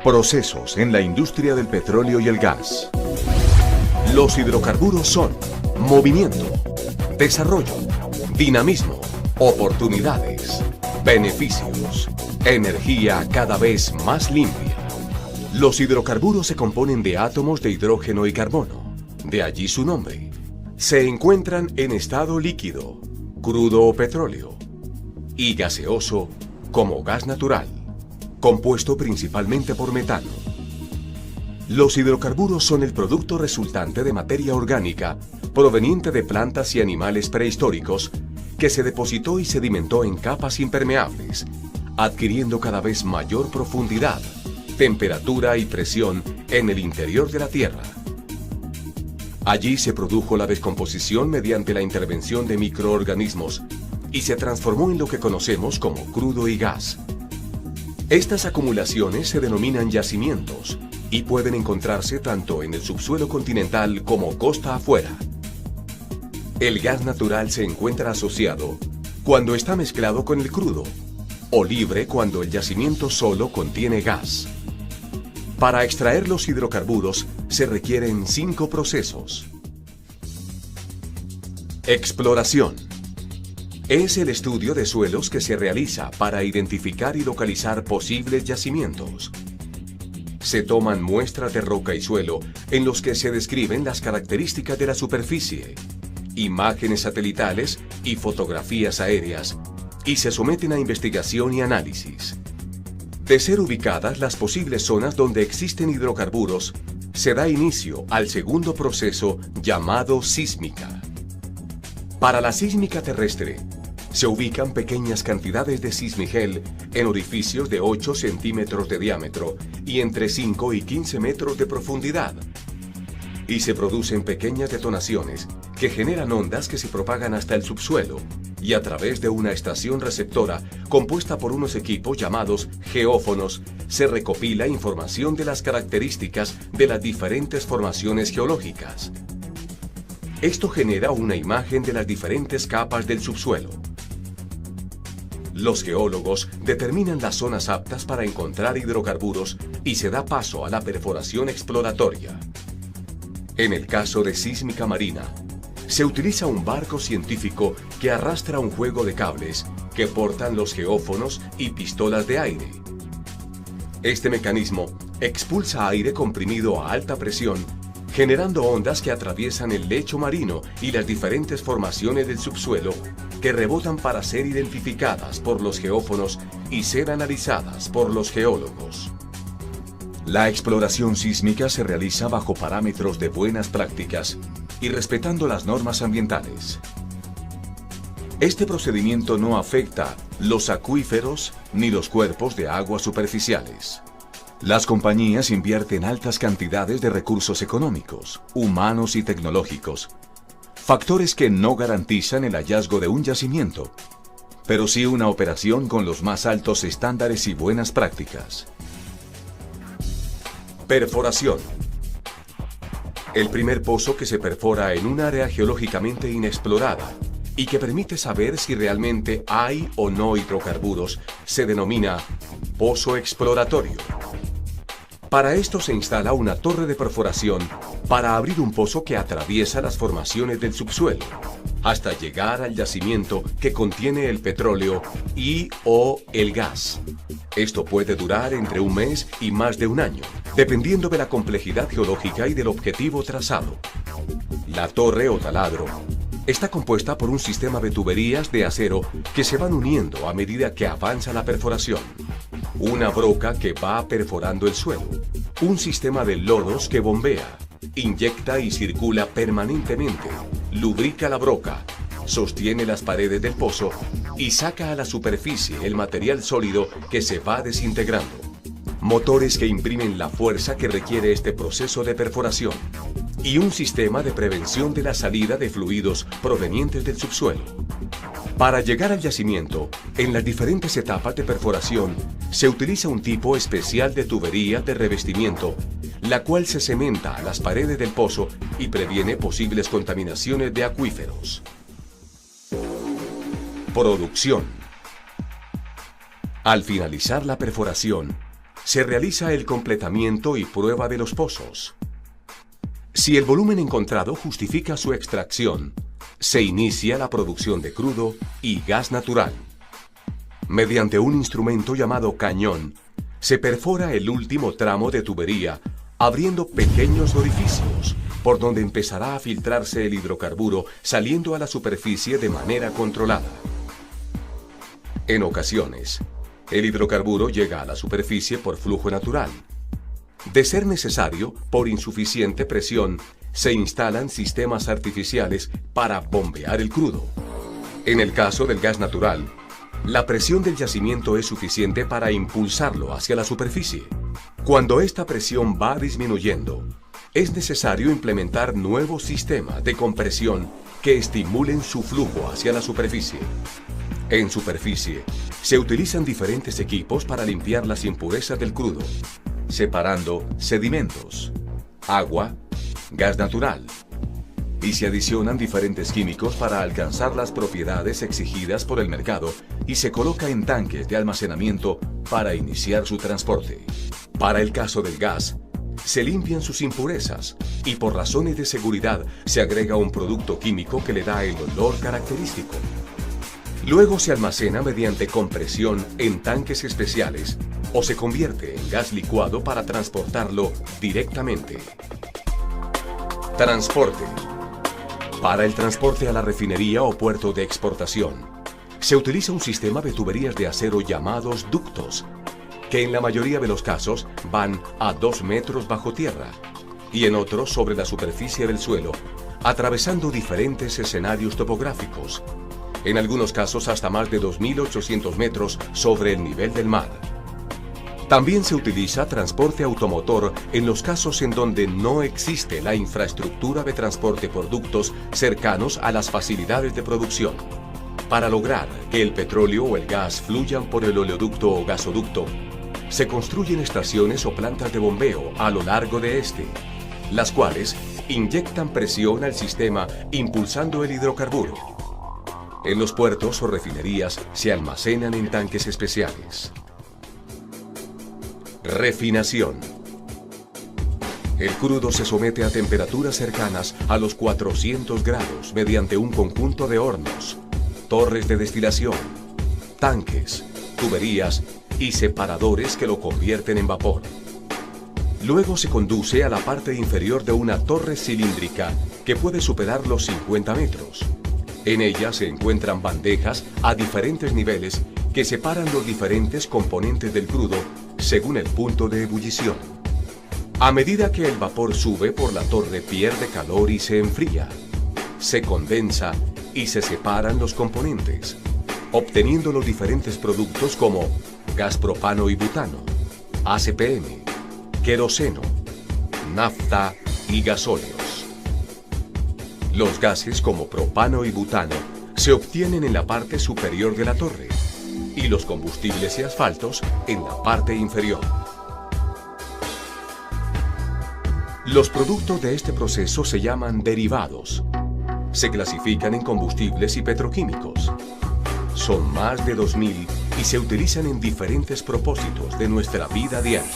Procesos en la industria del petróleo y el gas. Los hidrocarburos son movimiento, desarrollo, dinamismo, oportunidades, beneficios, energía cada vez más limpia. Los hidrocarburos se componen de átomos de hidrógeno y carbono, de allí su nombre. Se encuentran en estado líquido, crudo o petróleo, y gaseoso como gas natural, compuesto principalmente por metano. Los hidrocarburos son el producto resultante de materia orgánica proveniente de plantas y animales prehistóricos que se depositó y sedimentó en capas impermeables, adquiriendo cada vez mayor profundidad, temperatura y presión en el interior de la Tierra. Allí se produjo la descomposición mediante la intervención de microorganismos y se transformó en lo que conocemos como crudo y gas. Estas acumulaciones se denominan yacimientos y pueden encontrarse tanto en el subsuelo continental como costa afuera. El gas natural se encuentra asociado cuando está mezclado con el crudo o libre cuando el yacimiento solo contiene gas. Para extraer los hidrocarburos se requieren 5 procesos. Exploración. Es el estudio de suelos que se realiza para identificar y localizar posibles yacimientos. Se toman muestras de roca y suelo en los que se describen las características de la superficie, imágenes satelitales y fotografías aéreas, y se someten a investigación y análisis. De ser ubicadas las posibles zonas donde existen hidrocarburos, se da inicio al segundo proceso llamado sísmica. Para la sísmica terrestre, se ubican pequeñas cantidades de sismigel en orificios de 8 centímetros de diámetro y entre 5 y 15 metros de profundidad. Y se producen pequeñas detonaciones que generan ondas que se propagan hasta el subsuelo y a través de una estación receptora compuesta por unos equipos llamados geófonos se recopila información de las características de las diferentes formaciones geológicas. Esto genera una imagen de las diferentes capas del subsuelo. Los geólogos determinan las zonas aptas para encontrar hidrocarburos y se da paso a la perforación exploratoria. En el caso de sísmica marina, se utiliza un barco científico que arrastra un juego de cables que portan los geófonos y pistolas de aire. Este mecanismo expulsa aire comprimido a alta presión, generando ondas que atraviesan el lecho marino y las diferentes formaciones del subsuelo que rebotan para ser identificadas por los geófonos y ser analizadas por los geólogos. La exploración sísmica se realiza bajo parámetros de buenas prácticas y respetando las normas ambientales. Este procedimiento no afecta los acuíferos ni los cuerpos de agua superficiales. Las compañías invierten altas cantidades de recursos económicos, humanos y tecnológicos, factores que no garantizan el hallazgo de un yacimiento, pero sí una operación con los más altos estándares y buenas prácticas. Perforación. El primer pozo que se perfora en un área geológicamente inexplorada y que permite saber si realmente hay o no hidrocarburos se denomina pozo exploratorio. Para esto se instala una torre de perforación para abrir un pozo que atraviesa las formaciones del subsuelo, hasta llegar al yacimiento que contiene el petróleo y/o el gas. Esto puede durar entre un mes y más de un año, dependiendo de la complejidad geológica y del objetivo trazado. La torre o taladro está compuesta por un sistema de tuberías de acero que se van uniendo a medida que avanza la perforación. Una broca que va perforando el suelo. Un sistema de lodos que bombea, inyecta y circula permanentemente, lubrica la broca, sostiene las paredes del pozo y saca a la superficie el material sólido que se va desintegrando. Motores que imprimen la fuerza que requiere este proceso de perforación. Y un sistema de prevención de la salida de fluidos provenientes del subsuelo. Para llegar al yacimiento, en las diferentes etapas de perforación, se utiliza un tipo especial de tubería de revestimiento, la cual se cementa a las paredes del pozo y previene posibles contaminaciones de acuíferos. Producción. Al finalizar la perforación, se realiza el completamiento y prueba de los pozos. Si el volumen encontrado justifica su extracción, se inicia la producción de crudo y gas natural. Mediante un instrumento llamado cañón, se perfora el último tramo de tubería, abriendo pequeños orificios, por donde empezará a filtrarse el hidrocarburo saliendo a la superficie de manera controlada. En ocasiones, el hidrocarburo llega a la superficie por flujo natural. De ser necesario, por insuficiente presión, se instalan sistemas artificiales para bombear el crudo. En el caso del gas natural, la presión del yacimiento es suficiente para impulsarlo hacia la superficie. Cuando esta presión va disminuyendo, es necesario implementar nuevos sistemas de compresión que estimulen su flujo hacia la superficie. En superficie, se utilizan diferentes equipos para limpiar las impurezas del crudo, separando sedimentos, agua, gas natural, y se adicionan diferentes químicos para alcanzar las propiedades exigidas por el mercado y se coloca en tanques de almacenamiento para iniciar su transporte. Para el caso del gas, se limpian sus impurezas y por razones de seguridad se agrega un producto químico que le da el olor característico. Luego se almacena mediante compresión en tanques especiales o se convierte en gas licuado para transportarlo directamente. Transporte. Para el transporte a la refinería o puerto de exportación, se utiliza un sistema de tuberías de acero llamados ductos, que en la mayoría de los casos van a 2 metros bajo tierra y en otros sobre la superficie del suelo, atravesando diferentes escenarios topográficos, en algunos casos hasta más de 2.800 metros sobre el nivel del mar. También se utiliza transporte automotor en los casos en donde no existe la infraestructura de transporte por ductos cercanos a las facilidades de producción. Para lograr que el petróleo o el gas fluyan por el oleoducto o gasoducto, se construyen estaciones o plantas de bombeo a lo largo de este, las cuales inyectan presión al sistema impulsando el hidrocarburo. En los puertos o refinerías se almacenan en tanques especiales. Refinación. El crudo se somete a temperaturas cercanas a los 400 grados mediante un conjunto de hornos, torres de destilación, tanques, tuberías y separadores que lo convierten en vapor. Luego se conduce a la parte inferior de una torre cilíndrica que puede superar los 50 metros. En ella se encuentran bandejas a diferentes niveles que separan los diferentes componentes del crudo según el punto de ebullición. A medida que el vapor sube por la torre pierde calor y se enfría, se condensa y se separan los componentes, obteniendo los diferentes productos como gas propano y butano, ACPM, queroseno, nafta y gasóleos. Los gases como propano y butano se obtienen en la parte superior de la torre y los combustibles y asfaltos en la parte inferior. Los productos de este proceso se llaman derivados. Se clasifican en combustibles y petroquímicos. Son más de 2.000 y se utilizan en diferentes propósitos de nuestra vida diaria.